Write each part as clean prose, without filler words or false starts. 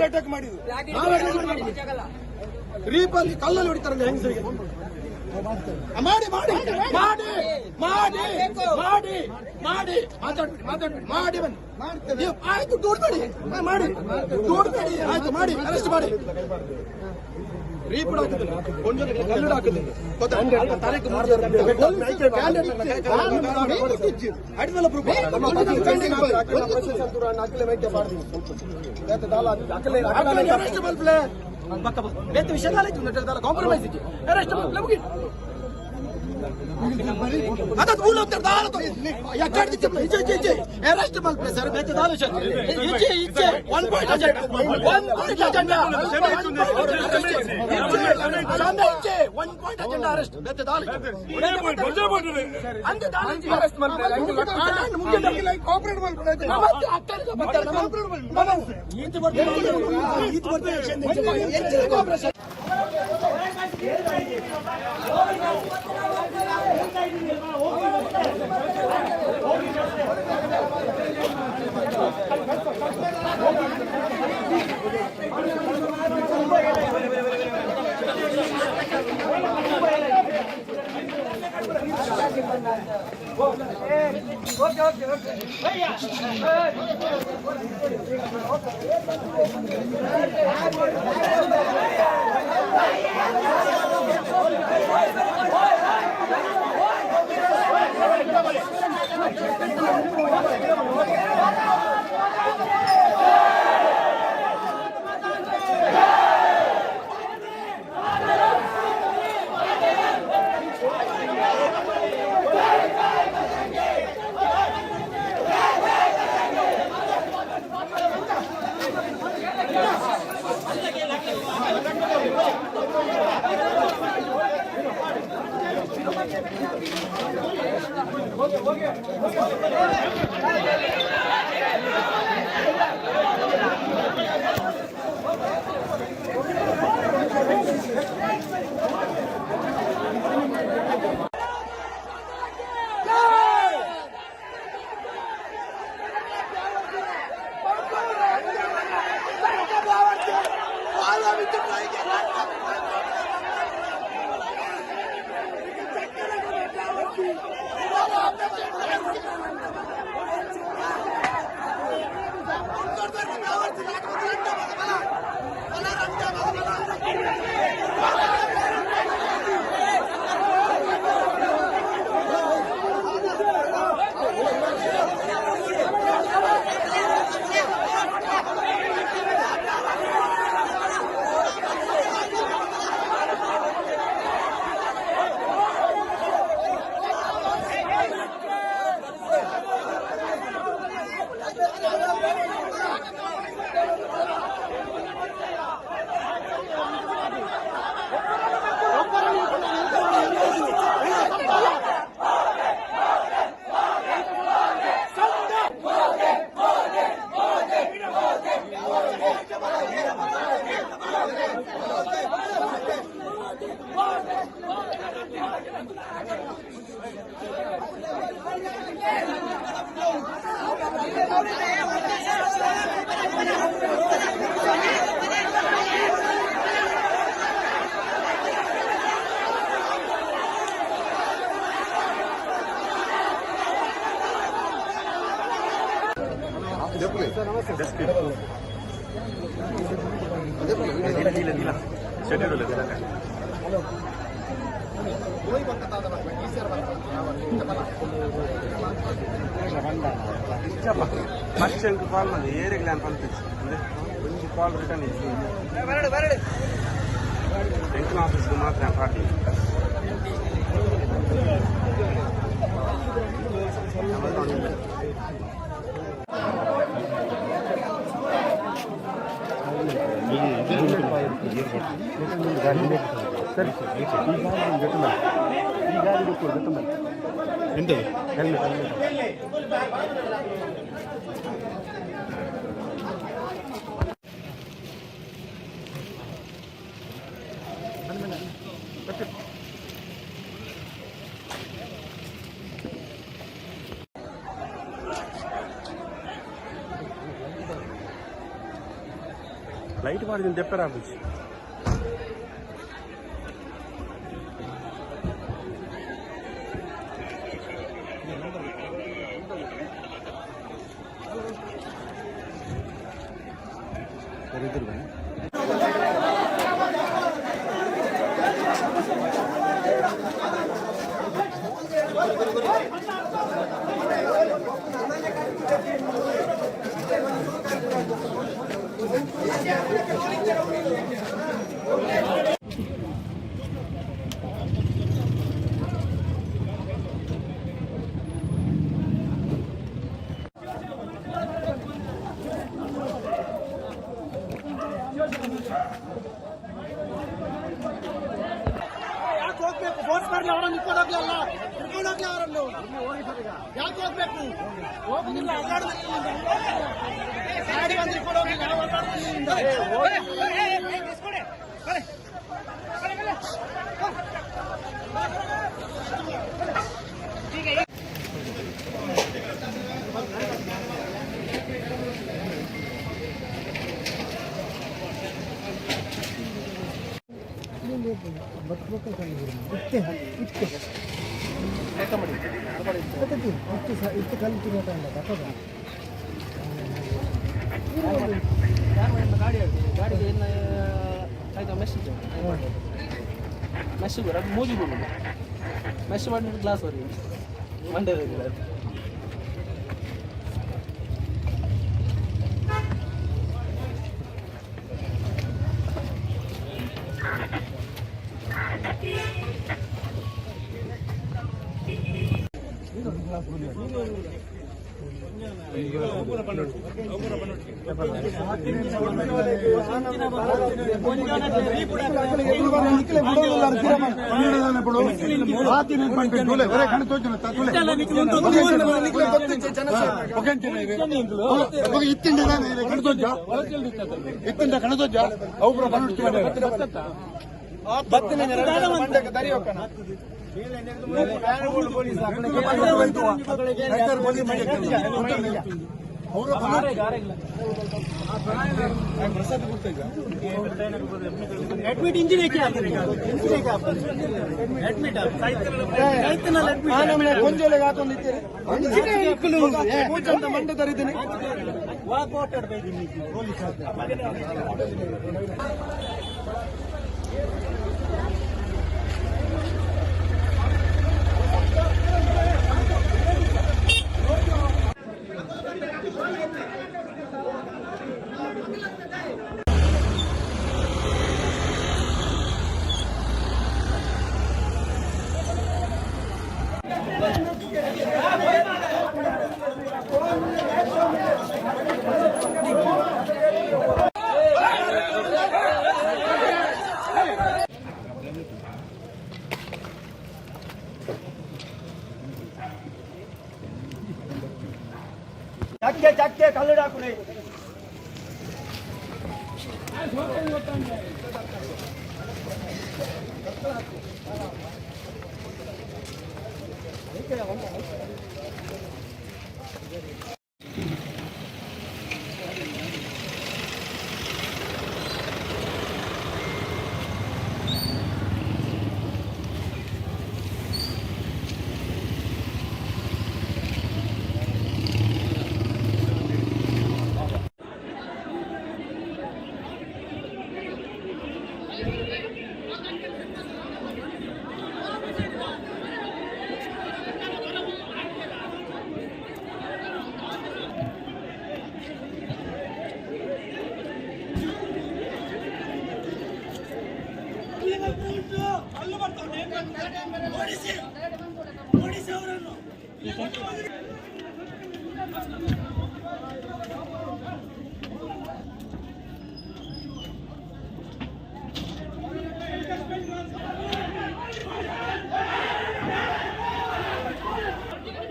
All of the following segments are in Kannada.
ಅಟ್ಯಾಕ್ ಮಾಡಿದ್ರು, ರೀಪಲ್ಲಿ ಕಲ್ಲಲ್ಲಿ ಹೊಡಿತಾರೆ ಹೆಂಗಸರಿಗೆ. ಮಾಡಿ ಮಾಡಿ ಮಾಡಿ ಮಾಡಿ ಮಾಡಿ ಮಾಡಿ ಮಾತಾಡ್ಬಿಡಿ ಮಾಡಿ ಬನ್ನಿ. ನೀವು ಆಯ್ತು ದೂಡ್ಬೇಡಿ, ಮಾಡಿ ದೂಡ್ಬೇಡಿ, ಆಯ್ತು ಮಾಡಿ ಅರೆಸ್ಟ್ ಮಾಡಿ. ರೀಪಡ್ ಹಾಕಿದ್ರು, ಕೊಂಚ ಕಲ್ಲಡ ಹಾಕಿದ್ರು, ಕಾಂಪ್ರಮೈಸ್ ಅರೆಸ್ಟ್ ಮುಗಿ आता बोल तर दाल तो या काट दे इचे अरेस्ट मल प्ले सर बेते दाल इचे 1 पॉइंट अजेंडा 1 पॉइंट अजेंडा सामने इचे 1 पॉइंट अजेंडा अरेस्ट बेते दाल अंदे दाल अरेस्ट मल प्ले मुझे डर कोऑपरेट मल प्ले ಮತ್ತೆ ಅಕ್ಟರ್ ಬರ್ತಾರೆ ಕೋಆಪರೇಟ್ ಮಲ್ ಈತ ಬರ್ತಾರೆ ಆಕ್ಷನ್ ಹೆಚ್ಚಿನ ಕೋಆಪರೇಷನ್ ఫస్ట్ కాల్ మంది ఏరే గ్లాన్ పంపించింది కొంచెం కాల్ రిటర్న్ ఇచ్చింది పెన్షన్ ఆఫీస్కి మాత్రం పార్టీ ಸರಿ ಈ ಗಾಡಿ ಎಂತ ಹೆಲ್ಮೆಟ್ ಲೈಟ್ ಮಾಡಿದ್ದೀನಿ ತೆಪ್ಪರ ಹಾಕಿಸಿ ಯಾಕೆ ಹೋಗ್ಬೇಕು? ಫೋರ್ಸ್ ಮಾಡಲಿ ಅವರನ್ನು ಇಟ್ಕೊಂಡೋಗ್ಲಿ ಅಲ್ಲ, ಇಟ್ಕೊಂಡೋಗ್ಲಿ ಅವರನ್ನು. ಯಾಕೆ ಹೋಗ್ಬೇಕು? ಹೋಗುದಿಲ್ಲ, ಗಾಡಿ ಬಂದು ಇಟ್ಕೊಂಡೋಗ್ಲಿ, ನಾವು ಮೆಶ್ ಅದು ಮೂಜಿ ಬಿಡು ಮೆಶ್ ಮಾಡಿದ್ರೆ ಗ್ಲಾಸ್ ಹೊರಗೆ ಮಂಡ್ಯದಲ್ಲಿ एडमिट इंजिन है क्या? एडमिट ಕೊಂಚ ಲಗಾತು ನಿಂತಿರಿ ಅಂತ ಮಂಡೆ ತರಿದ್ದೀನಿ ಚಕ್ಕೆ ಕಲ್ಲಡ ಹಾಕುಡಿ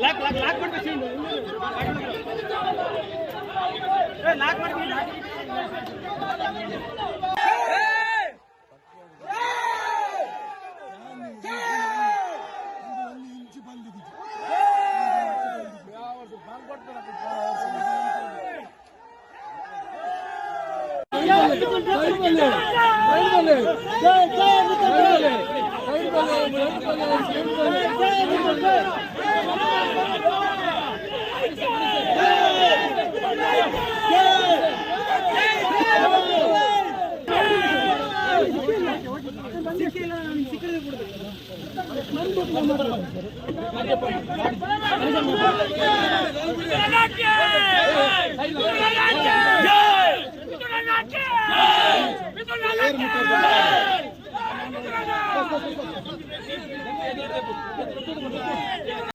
ಲಾಕ್ ಮಾಡ್ಬೇಕು ಲಾಕ್ ಮಾಡ್ತೀನಿ Jai!